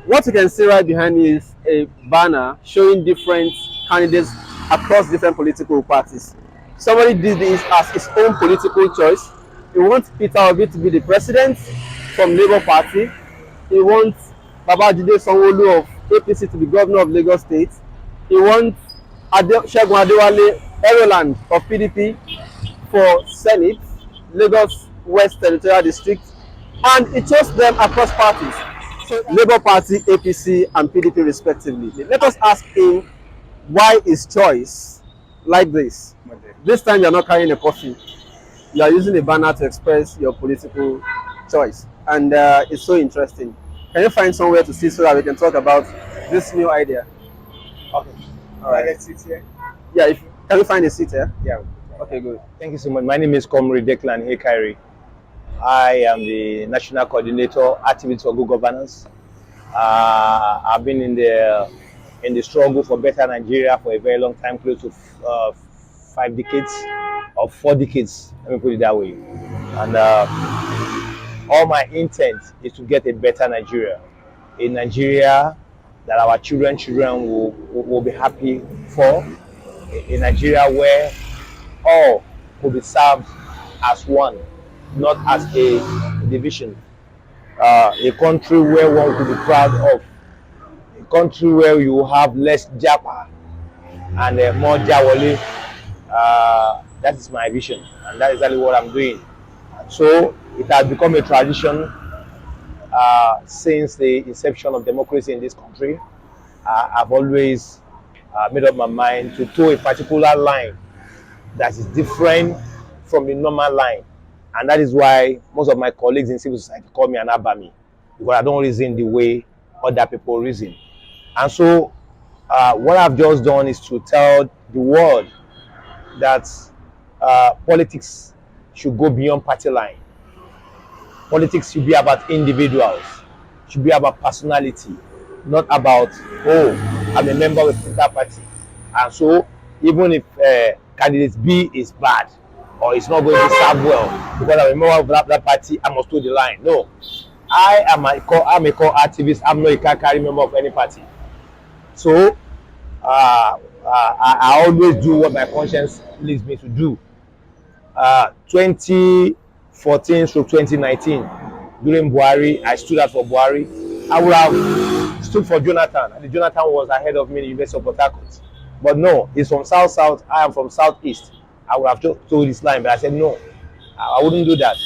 What you can see right behind me is a banner showing different candidates across different political parties. Somebody did this as his own political choice. He wants Peter Obi to be the president from Labour Party. He wants Babajide Sanwo Olu of APC to be governor of Lagos State. He wants Segun Adewale Aeroland of PDP for Senate, Lagos West Territorial District, and he chose them across parties. So Labour Party, APC, and PDP respectively. Let us ask him why his choice like this. This time you are not carrying a coffee. You are using a banner to express your political choice, and it's so interesting. Can you find somewhere to sit so that we can talk about this new idea? Okay. All right. Let's sit here. Yeah. Can you find a seat here? Yeah. Okay, good. Thank you so much. My name is Comrade Declan Hekari. I am the National Coordinator, Activities for Good Governance. I've been in the struggle for better Nigeria for a very long time, close to 5 decades or 4 decades. Let me put it that way. And all my intent is to get a better Nigeria, a Nigeria that our children will be happy for, a Nigeria where all will be served as one, not as a division. A country where one could be proud of, a country where you have less japa and more jawole. That is my vision, and that is exactly what I'm doing. So it has become a tradition since the inception of democracy in this country. I've always made up my mind to toe a particular line that is different from the normal line. And that is why most of my colleagues in civil society call me an Abami, because I don't reason the way other people reason. And so what I've just done is to tell the world that politics should go beyond party line. Politics should be about individuals, should be about personality, not about, oh, I'm a member of a political party. And so even if candidate B is bad or it's not going to serve well because I'm a member of that party, I must toe the line. No, I'm a core activist. I'm not a carry member of any party. So I always do what my conscience leads me to do. 2014 through 2019, during Buhari, I stood out for Buhari. I would have stood for Jonathan, and Jonathan was ahead of me in the University of Port Harcourt. But no, he's from South-South, I am from South-East. I would have just told this line, but I said no, I wouldn't do that.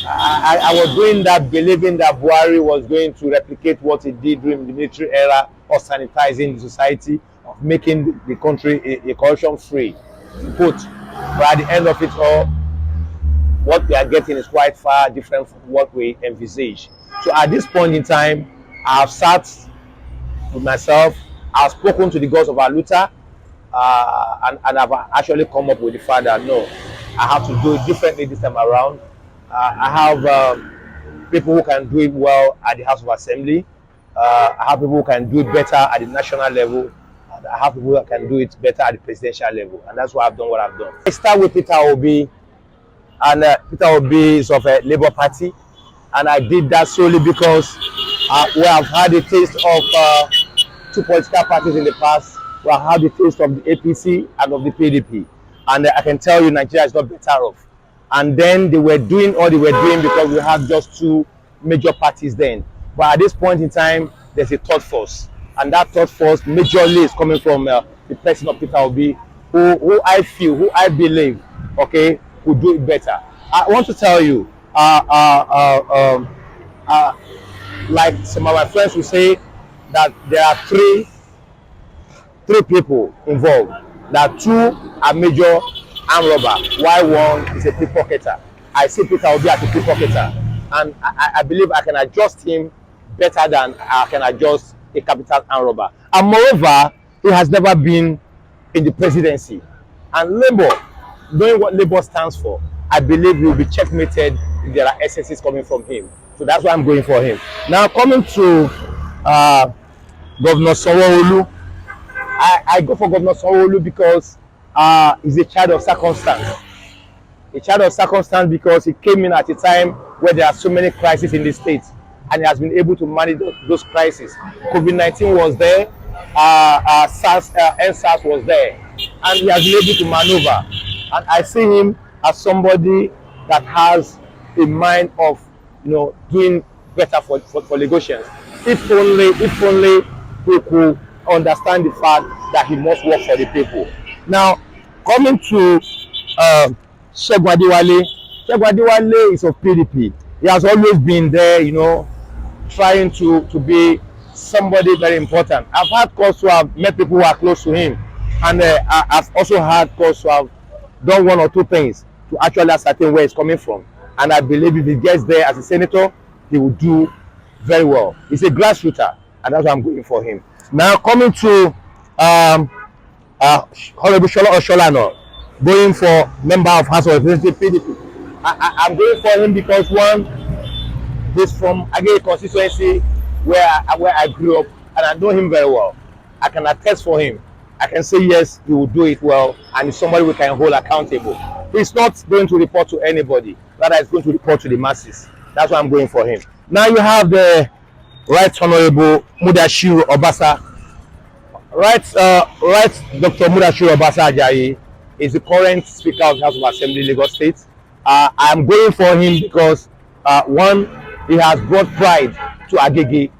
I was doing that believing that Buhari was going to replicate what he did during the military era of sanitizing the society, of making the country a corruption-free. But at the end of it all, what we are getting is quite far different from what we envisage. So at this point in time, I have sat with myself, I've spoken to the gods of Aluta, and I've actually come up with the fact that no, I have to do it differently this time around. I have people who can do it well at the House of Assembly. I have people who can do it better at the national level. And I have people who can do it better at the presidential level. And that's why I've done what I've done. I start with Peter Obi. And Peter Obi is of a Labour Party. And I did that solely because we have had a taste of 2 political parties in the past. We have had the taste of the APC and of the PDP. And I can tell you Nigeria is not better off. And then they were doing all they were doing because we had just 2 major parties then. But at this point in time, there's a third force. And that third force majorly is coming from the person of Peter Obi, who I feel, who I believe, okay, will do it better. I want to tell you, like some of my friends will say, that there are three people involved. That 2 are major armed robbers, while 1 is a pickpocketer. I see Peter Obi as a pickpocketer, and I believe I can adjust him better than I can adjust a capital armed robber. And moreover, he has never been in the presidency. And Labour, knowing what Labour stands for, I believe he will be checkmated if there are excesses coming from him. So that's why I'm going for him. Now coming to Governor Sanwo Olu, I go for Governor Sanwo Olu because he's a child of circumstance. A child of circumstance because he came in at a time where there are so many crises in the state. and he has been able to manage those crises. COVID-19 was there, NSAS was there, and he has been able to maneuver. And I see him as somebody that has a mind of, doing better for Lagosians. If only we could understand the fact that he must work for the people. Now, coming to Segun Adewale. Segun Adewale is of PDP. He has always been there, trying to be somebody very important. I've had cause to have met people who are close to him, and I've also had cause to have done one or two things to actually ascertain where he's coming from. And I believe if he gets there as a senator, he will do very well. He's a grassrooter, and that's why I'm going for him. Now, coming to Honorable Shola Osholano, going for member of House of Representatives PDP. I'm going for him because one, he's from Agege constituency where I grew up, and I know him very well. I can attest for him. I can say yes, he will do it well, and he's somebody we can hold accountable. He's not going to report to anybody, rather he's going to report to the masses. That's why I'm going for him. Now you have the Right Honorable Mudashiru Obasa. Right Dr. Mudashiru Obasa Ajayi is the current Speaker of the House of Assembly, Lagos State. I'm going for him because one, he has brought pride to Agege.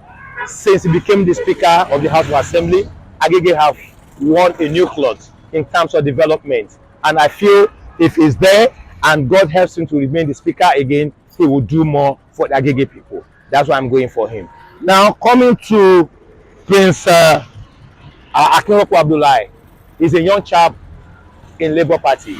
Since he became the Speaker of the House of Assembly, Agege have won a new cloth in terms of development. And I feel if he's there and God helps him to remain the Speaker again, he will do more for the Agege people. That's why I'm going for him. Now, coming to Prince Akinrokwo Abdullahi, he's a young chap in Labour Party.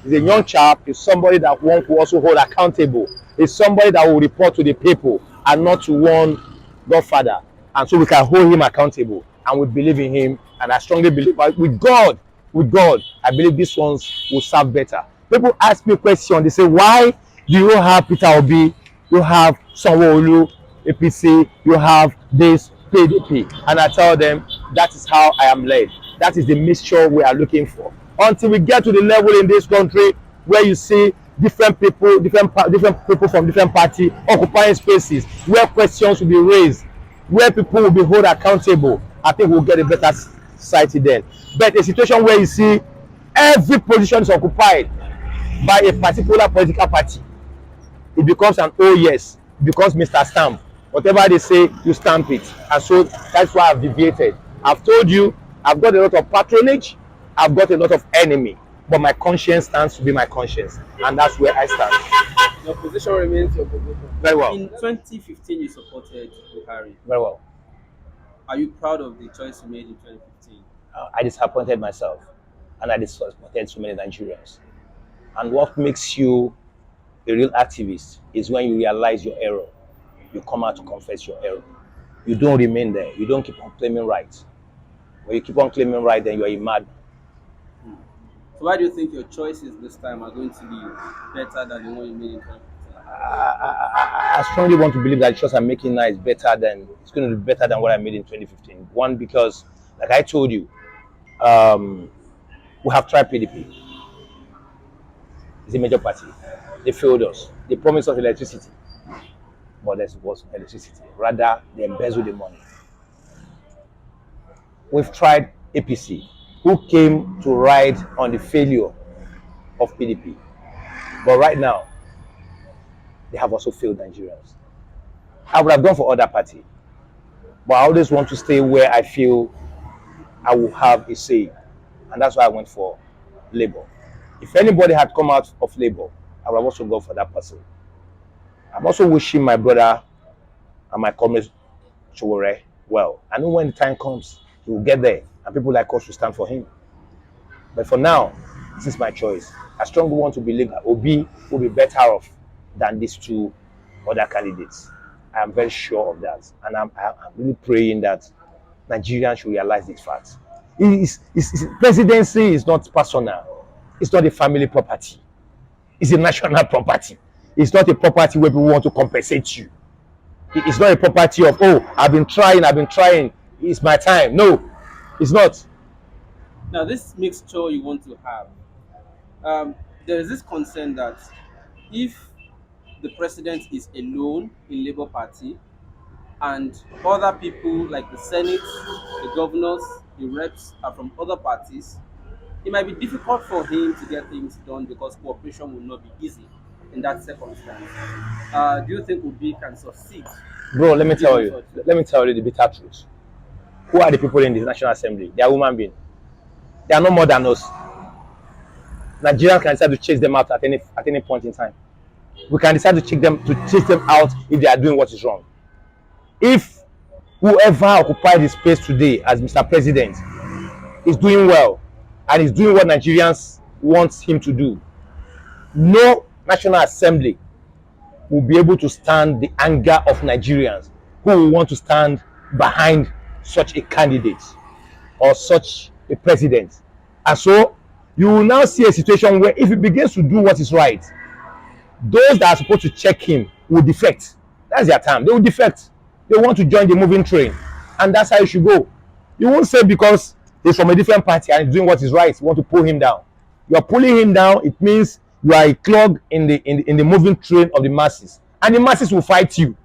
He's a young chap. He's somebody that one could also hold accountable. He's somebody that will report to the people and not to one godfather. And so we can hold him accountable. And we believe in him. And I strongly believe with God, I believe these ones will serve better. People ask me a question. They say, why do you have Peter Obi? You have Sanwo Olu, APC. You have this PDP. And I tell them, that is how I am led. That is the mixture we are looking for. Until we get to the level in this country where you see different people from different parties occupying spaces, where questions will be raised, where people will be held accountable, I think we'll get a better society then. But a situation where you see every position is occupied by a particular political party, it becomes an oh yes, it becomes Mr. Stamp. Whatever they say, you stamp it. And so that's why I've deviated. I've told you, I've got a lot of patronage, I've got a lot of enemy, but my conscience stands to be my conscience, and that's where I stand. Your position remains your position. Very well. In 2015, you supported Buhari. Very well. Are you proud of the choice you made in 2015? I disappointed myself, and I disappointed so many Nigerians. And what makes you a real activist is when you realize your error. You come out to confess your error. You don't remain there. You don't keep on claiming right. When you keep on claiming right, then you are a madman. So why do you think your choices this time are going to be better than the one you made in 2015? I strongly want to believe that the choice I'm making now is better than, it's going to be better than what I made in 2015. One, because, like I told you, we have tried PDP. It's a major party. They failed us. They promised us electricity, but there was no electricity. Rather, they embezzled the money. We've tried APC, who came to ride on the failure of PDP. But right now, they have also failed Nigerians. I would have gone for other party, but I always want to stay where I feel I will have a say, and that's why I went for Labour. If anybody had come out of Labour, I would have also gone for that person. I'm also wishing my brother and my comrade Chowore well. I know when the time comes, he will get there, and people like us will stand for him. But for now, this is my choice. I strongly want to believe that Obi will be better off than these two other candidates. I am very sure of that, and I'm really praying that Nigerians should realize this fact. Presidency is not personal. It's not a family property. It's a national property. It's not a property where people want to compensate you. It's not a property of, oh, I've been trying, it's my time. No, it's not. Now, this mixture you want to have, there is this concern that if the president is alone in Labour Party, and other people like the Senate, the governors, the reps are from other parties, it might be difficult for him to get things done because cooperation will not be easy in that circumstance. Do you think Obi can succeed? Bro, let me tell Given you. such Let me tell you the bitter truth. Who are the people in the National Assembly? They are human beings. They are no more than us. Nigerians can decide to chase them out at any point in time. We can decide to chase them out if they are doing what is wrong. If whoever occupied the space today as Mr. President is doing well and is doing what Nigerians want him to do, no National Assembly will be able to stand the anger of Nigerians who will want to stand behind such a candidate or such a president. And so you will now see a situation where if he begins to do what is right, those that are supposed to check him will defect. That's their time. They will defect. They want to join the moving train. And that's how you should go. You won't say because he's from a different party and he's doing what is right, you want to pull him down. You are pulling him down, it means you are a clog in the moving train of the masses. And the masses will fight you.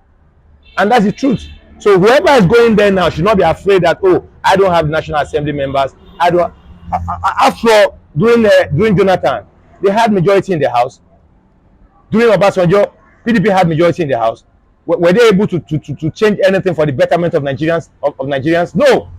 And that's the truth. So whoever is going there now should not be afraid that, oh, I don't have National Assembly members. I don't. After all, during Jonathan, they had majority in the House. During Obasanjo, PDP had majority in the House. Were they able to change anything for the betterment of Nigerians? Nigerians? No.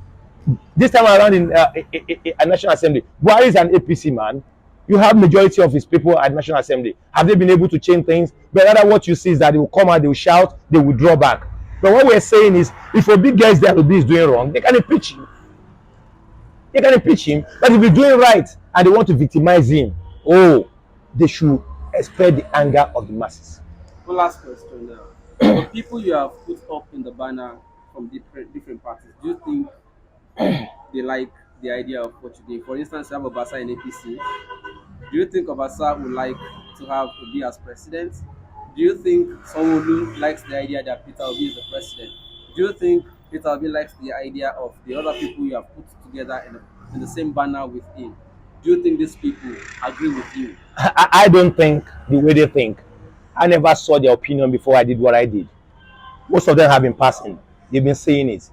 This time around in a National Assembly, Buhari is an APC man. You have majority of his people at National Assembly. Have they been able to change things? But rather what you see is that they will come out, they will shout, they will draw back. But what we're saying is, if Obi gets there, Obi is doing wrong, they can impeach him. They can impeach him. But if he's doing right and they want to victimize him, oh, they should expect the anger of the masses. One last question now. The people you have put up in the banner from different parties, do you think they like the idea of what you did? For instance, you have Obasa in APC. Do you think Obasa would like to have Obi as president? Do you think Sanwo Olu likes the idea that Peter Obi is the president? Do you think Peter Obi likes the idea of the other people you have put together in the same banner with him? Do you think these people agree with you? I don't think the way they think. I never saw their opinion before I did what I did. Most of them have been passing. They've been saying it.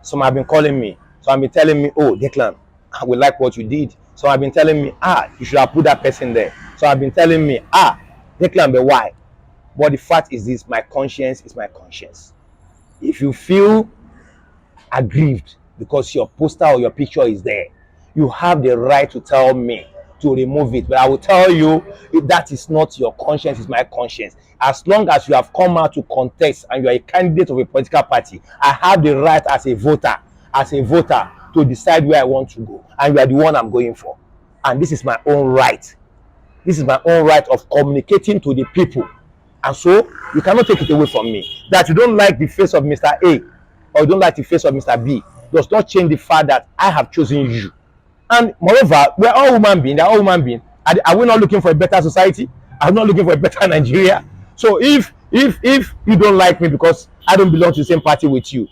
Some have been calling me. Some have been telling me, oh, Declan, I will like what you did. Some have been telling me, you should have put that person there. Some have been telling me, Declan, but why? But the fact is this, my conscience is my conscience. If you feel aggrieved because your poster or your picture is there, you have the right to tell me to remove it. But I will tell you, if that is not your conscience, it's my conscience. As long as you have come out to contest and you are a candidate of a political party, I have the right as a voter to decide where I want to go. And you are the one I'm going for. And this is my own right. This is my own right of communicating to the people. And so, you cannot take it away from me. That you don't like the face of Mr. A or you don't like the face of Mr. B does not change the fact that I have chosen you. And moreover, we're all human beings. They're all human beings. Are we not looking for a better society? Are we not looking for a better Nigeria? So if you don't like me because I don't belong to the same party with you,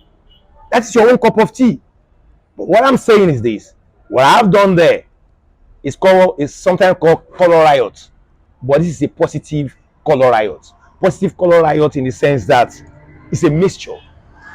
that's your own cup of tea. But what I'm saying is this: what I've done there is sometimes called color riot, but this is a positive color riot. Positive color riot in the sense that it's a mixture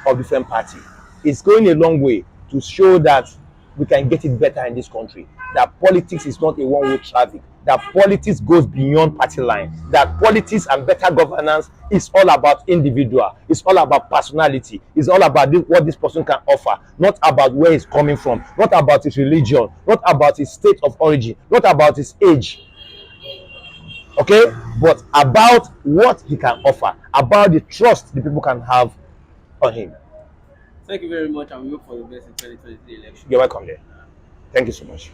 of different parties. It's going a long way to show that we can get it better in this country. That politics is not a one-way traffic. That politics goes beyond party line. That politics and better governance is all about individual. It's all about personality. It's all about what this person can offer. Not about where he's coming from. Not about his religion. Not about his state of origin. Not about his age. Okay? But about what he can offer. About the trust the people can have on him. Thank you very much, and we hope for the best in 2023 election. You're welcome there. Thank you so much.